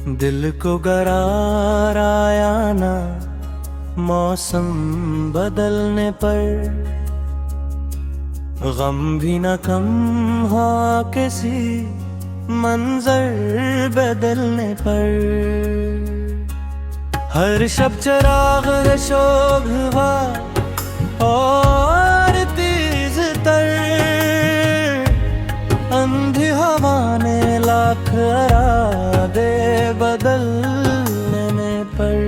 दिल को करार आया ना मौसम बदलने पर, गम भी न कम हुआ किसी मंजर बदलने पर। हर शब चिराग है शोभ हुआ और तेज तर, अंधी हवा ने लाख इरादे बदलने पर।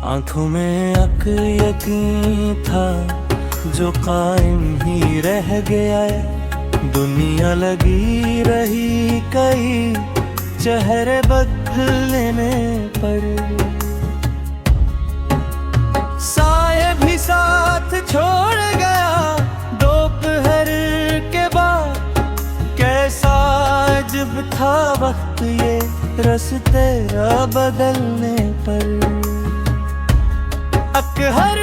आंखों में अक यकीन था जो कायम ही रह गया है, दुनिया लगी रही कई चेहरे बदलने पर। साये भी साथ छोड़ गया दोपहर के बाद, कैसा अजब था वक्त ये रस्ते बदलने पर। हर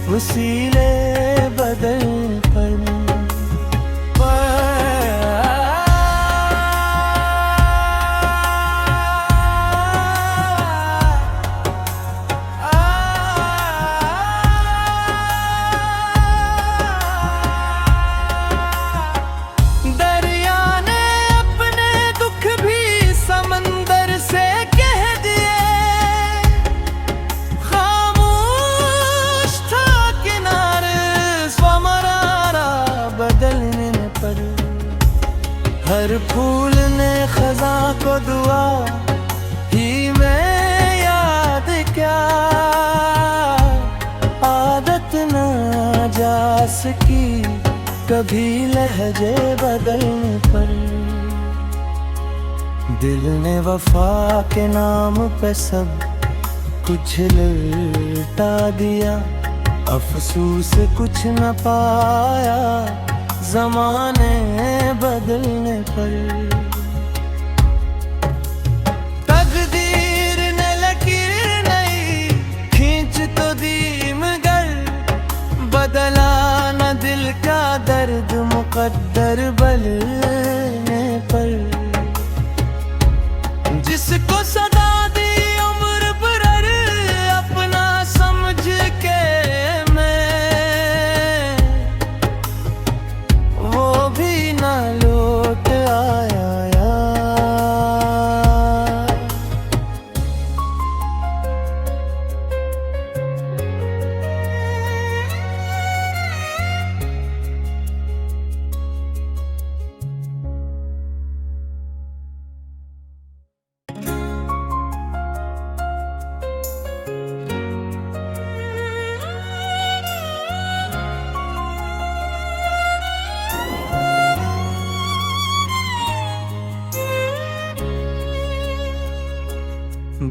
वसीले बदल पर। दरिया ने अपने दुख भी समंदर से कह दिए, हर फूल ने खजा को दुआ ही में याद क्या, आदत न जा सकी कभी लहजे बदलने पर। दिल ने वफा के नाम पे सब कुछ लुटा दिया, अफसोस कुछ न पाया ज़माने बदलने पर। तकदीर ने लकीर नहीं खींच तो दी मगर, बदला न दिल का दर्द मुकद्दर बदलने पर। जिसको सदा दी उम्र भर अपना समझ के लौट आया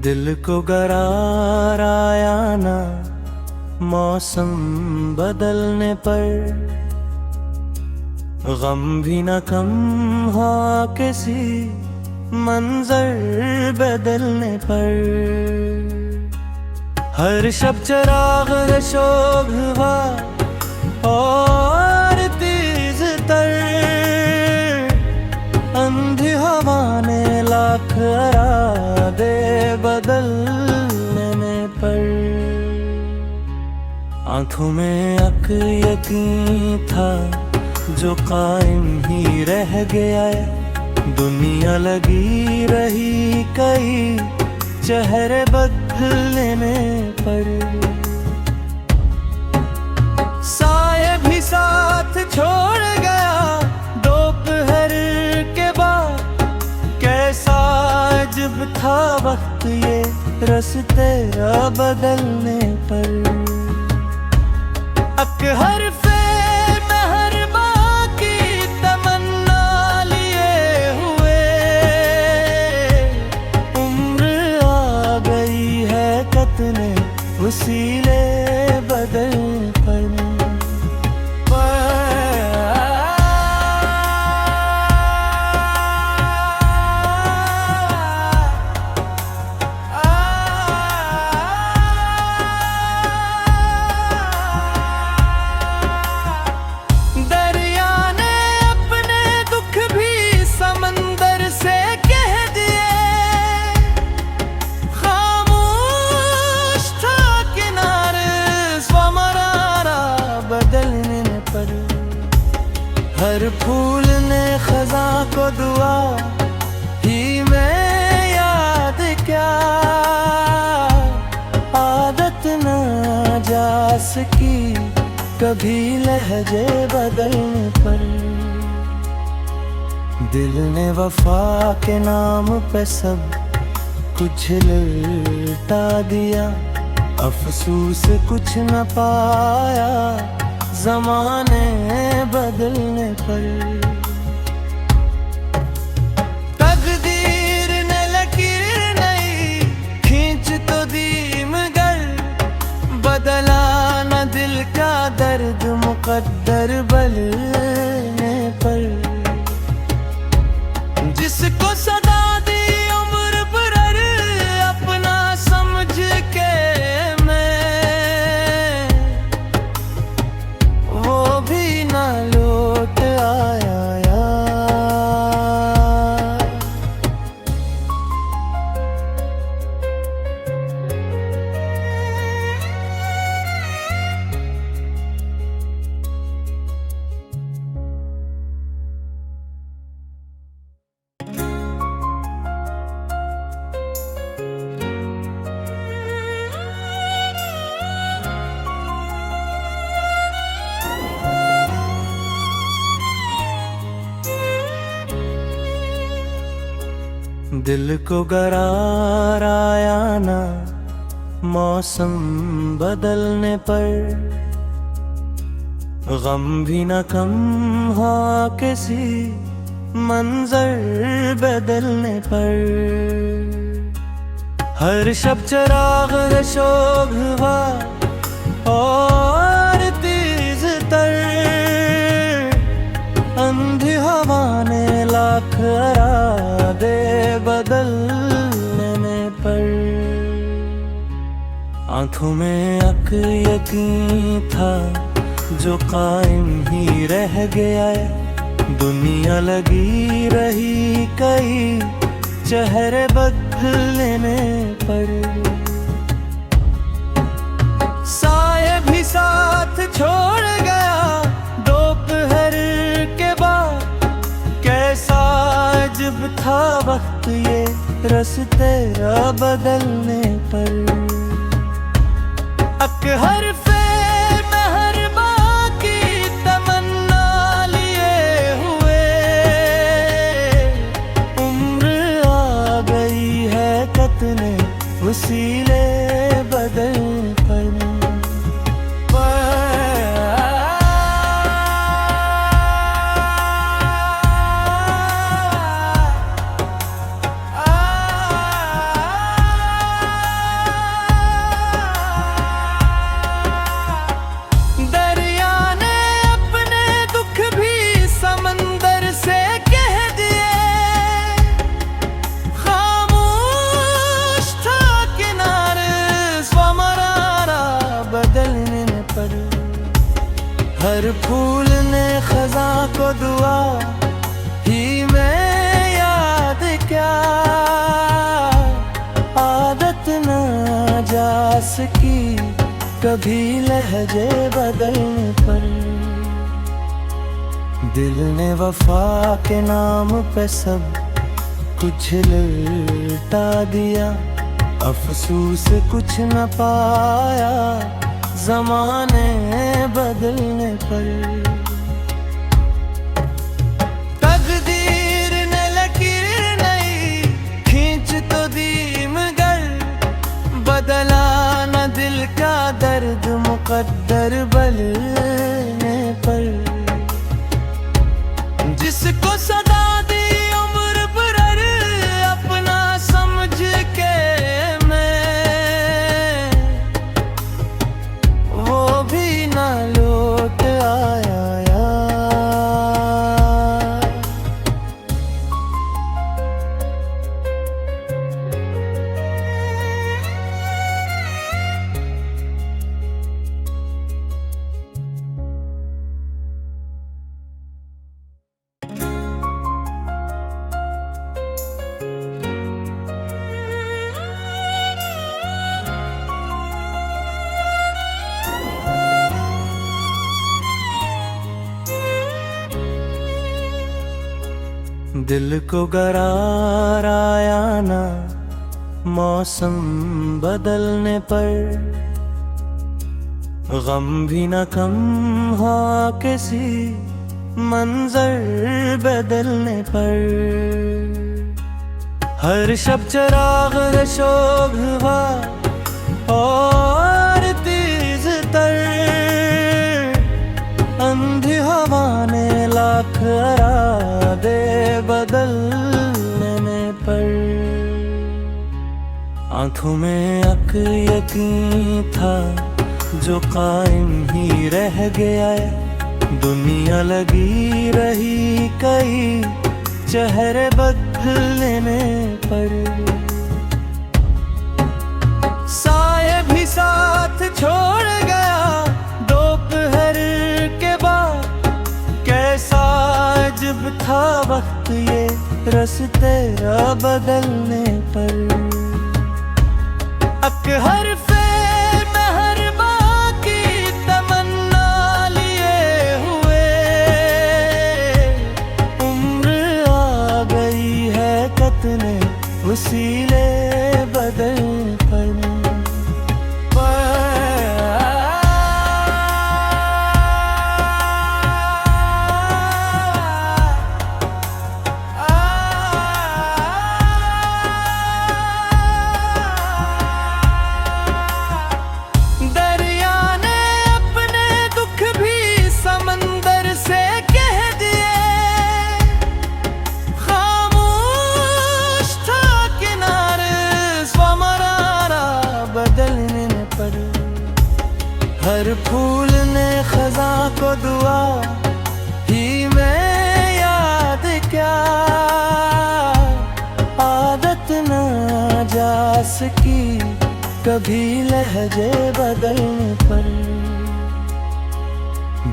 दिल को करार आया ना मौसम बदलने पर, गम भी न कम हुआ किसी मंजर बदलने पर। हर शब चिराग है शोभ हुआ और तेज तर, अंधी हवा ने लाख इरादे बदलने पर। आंखों में अक यकीन था जो कायम ही रह गया है, दुनिया लगी रही कई चेहरे बदलने पर। साये भी साथ छोड़ गया दोपहर के बाद, कैसा अजब था वक्त ये रस्ते बदलने पर। हर मेहरबां की तमन्ना लिए हुए, उम्र आ गई है कतने वसीले बदल पर। हर फूल ने खजा को दुआ ही में याद क्या, आदत ना जा सकी कभी लहजे बदलने पर। दिल ने वफा के नाम पे सब कुछ लुटा दिया, अफसोस कुछ न पाया ज़माने बदलने पर। तकदीर ने लकीर नई खींच तो दी मगर, बदला न दिल का दर्द मुकद्दर बदलने पर। जिसको सदा दी उम्र पर अपना समझ के मैं, वो भी ना लौट आया यार। दिल को करार आया ना मौसम बदलने पर, गम भी न कम हो किसी मंजर बदलने पर। हर शब चिराग है शोभ हुआ और तेज तर, अंधी हवा ने लाख इरादे बदलने पर। आंखों में अक यकीन था जो कायम ही रह गया, दुनिया लगी रही कई चेहरे बदलने पर। साए भी साथ छोड़ गया दोपहर के बाद, कैसा अजब था वक्त ये रस्ते बदलने पर। हर मेहरबां की तमन्ना लिए हुए, उम्र आ गई है कितने वसीले बदल पर। हर फूल ने खजा को दुआ ही में याद क्या, आदत ना जा सकी कभी लहजे बदलने पर। दिल ने वफा के नाम पे सब कुछ लुटा दिया, अफसोस कुछ न पाया ज़माने बदलने पर। तकदीर ने लकीर नई खींच तो दी मगर, बदला न दिल का दर्द मुकद्दर बदलने पर। जिसको सदा दी उम्र पर अपना समझ के मैं, वो भी ना लौट आया यार। दिल को करार आया ना मौसम बदलने पर, गम भी न कम हुआ किसी मंजर बदलने पर। हर शब चिराग शोभ हुआ और तेज तर, अंधी हवा ने लाख इरादे बदलने पर। आंखों में अक यकीन था जो कायम ही रह गया है, दुनिया लगी रही कई चेहरे बदलने पर। साये भी साथ छोड़ गया दोपहर के बाद, कैसा अजब था वक्त ये रस्ते बदलने पर। अक हर वसीले बदल पर। दरिया ने अपने दुख भी समंदर से कह दिए, हर फूल ने खजा को दुआ ही में याद क्या, आदत न जा सकी कभी लहजे बदलने पर।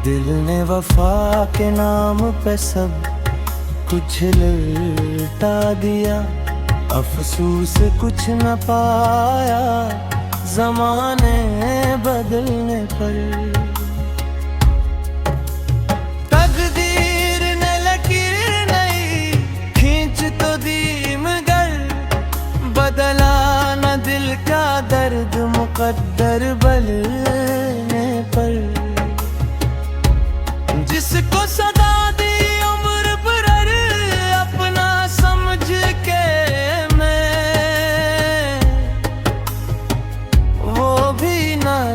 दिल ने वफा के नाम पे सब कुछ लुटा दिया, अफसोस कुछ न पाया ज़माने बदलने पर। तकदीर ने लकीर नई खींच तो दी मगर, बदला न दिल का दर्द मुकद्दर बदलने पर। जिसको सदा दी उम्र पर अपना समझ के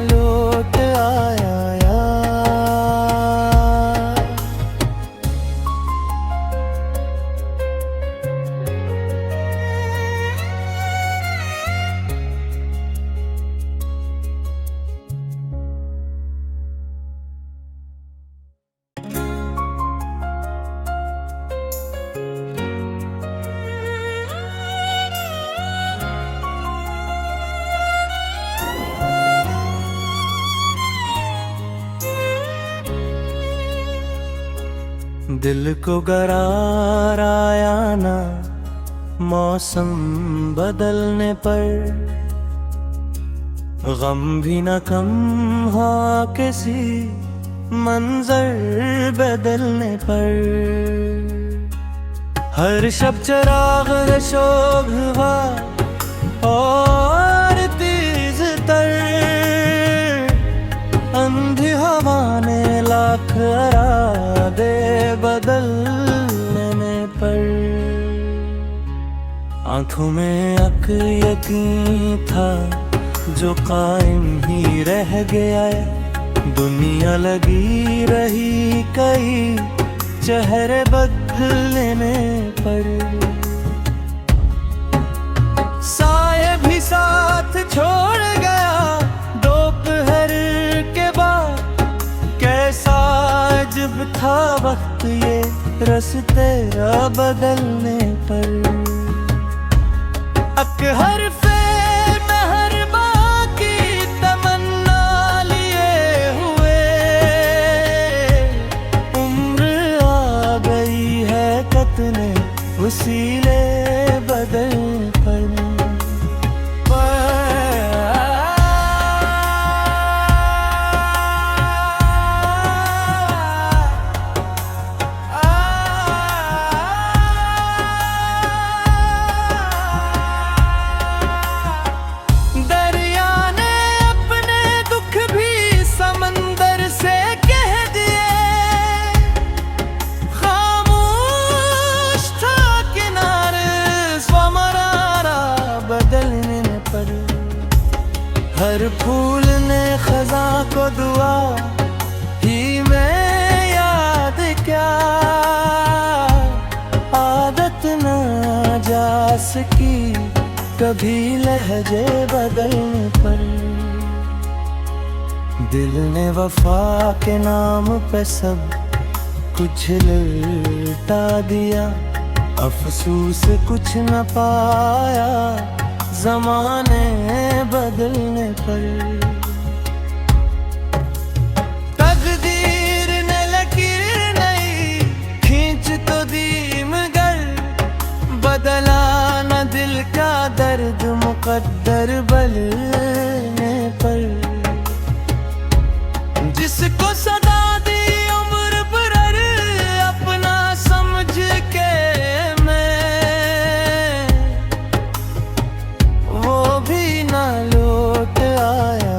लौट आया दिल को करार आया ना मौसम बदलने पर, गम भी न कम हुआ किसी मंजर बदलने पर। हर शब चिराग शोभ हुआ और तेज तर, अंधी हवा ने लाख इरादे बदलने पर। आंखों में अक यकीन था जो कायम ही रह गया है, दुनिया लगी रही कई चेहरे बदलने पर। साये भी साथ छोड़ गया दोपहर के बाद, कैसा अजब था वक्त ये रस्ते बदलने पर। अक हर वसीले बदल पर। हर फूल ने खजा को दुआ ही में याद क्या, आदत ना जा सकी कभी लहजे बदलने पर। दिल ने वफा के नाम पे सब कुछ लुटा दिया, अफसोस कुछ न पाया ज़माने बदलने पर। तकदीर ने लकीर नई खींच तो दी मगर बदला न दिल का दर्द मुकद्दर बदलने पर। जिसको सदा दी उम्र भर अपना समझ के मैं, वो भी ना लौट आया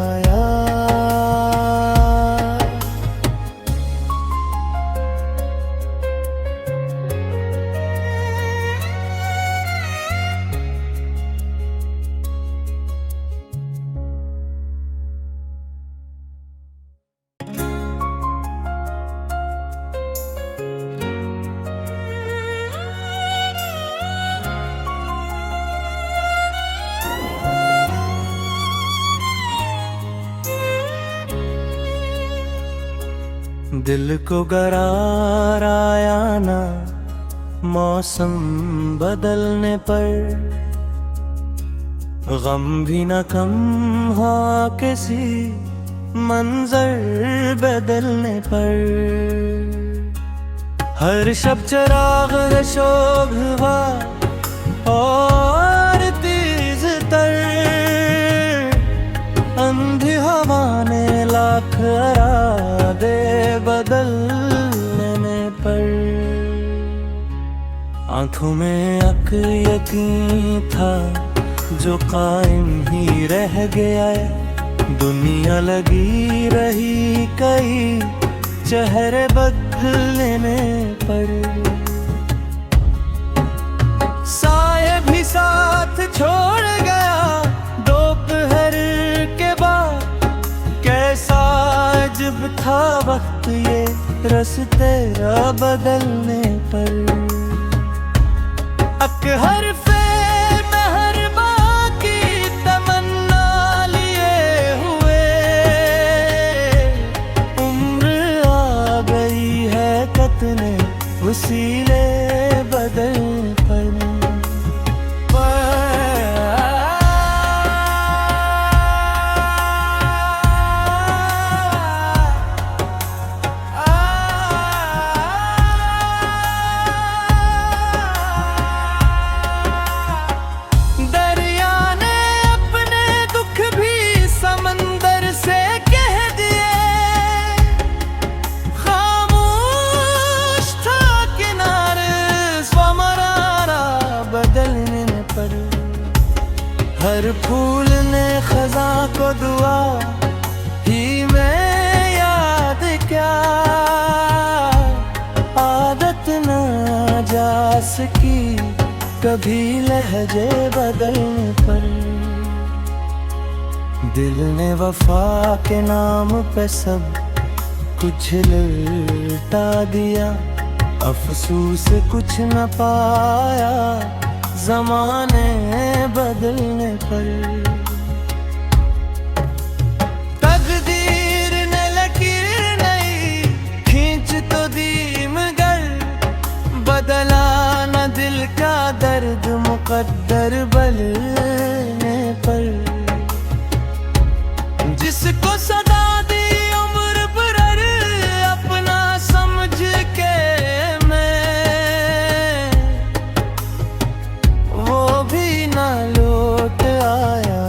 दिल को करार आया ना मौसम बदलने पर, गम भी न कम हुआ किसी मंजर बदलने पर। हर शब चिराग शोभ हुआ और तेज तर, अंधी हवा ने लाख इरादे बदलने पर। आंखों में अक यकीन था जो कायम ही रह गया, दुनिया लगी रही कई चेहरे बदलने पर। साए भी साथ छोड़ गया दोपहर के बाद, कैसा अजब था वक्त ये रस्ते बदलने पर। अकहर फे मेहरबा की तमन्ना लिए हुए, उम्र आ गई है कतने वसीले बदलने पर। हर फूल ने खजा को दुआ ही में याद क्या, आदत ना जा सकी कभी लहजे बदलने पर। दिल ने वफा के नाम पे सब कुछ लुटा दिया, अफसोस कुछ न पाया ज़माने बदलने पर। तकदीर ने लकीर नई खींच तो दी मगर बदला न दिल का दर्द मुकद्दर बदलने पर। जिसको सदा दी उम्र भर अपना समझ के मैं, वो भी ना लौट आया।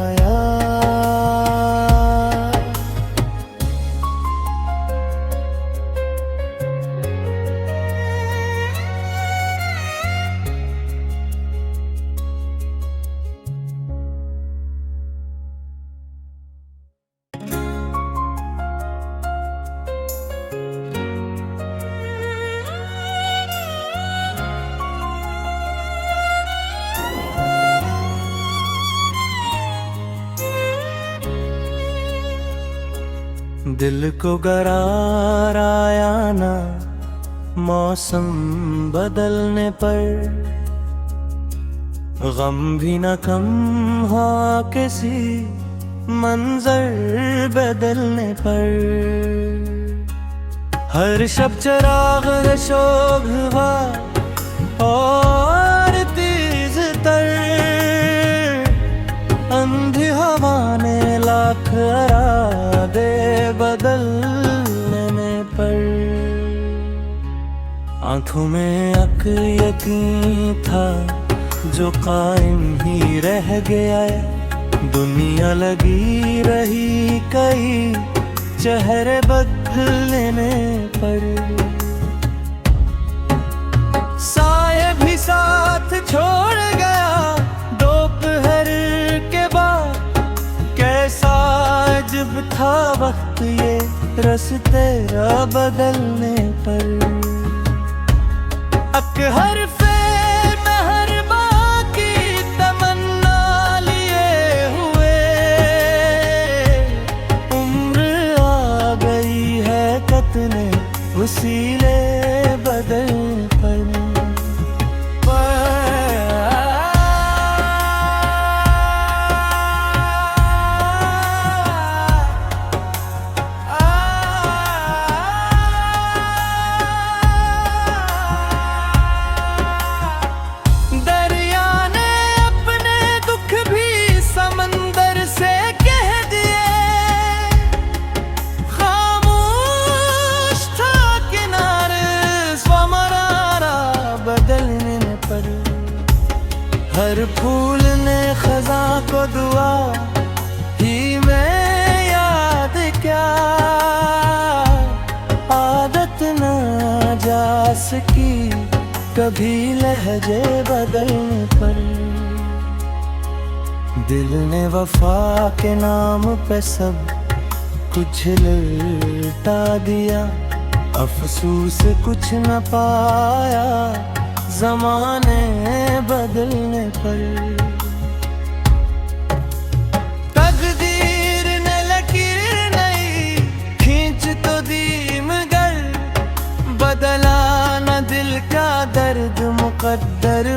दिल को करार आया ना मौसम बदलने पर, गम भी न कम हुआ किसी मंजर बदलने पर। हर शब चिराग शोभ हुआ और तेज तर, अंधी हवा ने लाख इरादे बदलने पर। आंखों में अक यकीन था जो कायम ही रह गया, दुनिया लगी रही कई चेहरे बदलने पर। साये भी साथ छोड़ गया दोपहर के बाद, कैसा अजब था वक्त ये रस्ते बदलने पर। हर फेर मेहरबां की तमन्ना लिए हुए, उम्र आ गई है कतने वसीले बदल पर। हर फूल ने खज़ां को दुआ ही में याद क्या, आदत न जा सकी कभी लहजे बदलने पर। दिल ने वफा के नाम पे सब कुछ लुटा दिया, अफसोस कुछ न पाया ज़माने बदलने पर। तकदीर ने लकीर नई खींच तो दी मगर, बदला न दिल का दर्द मुकद्दर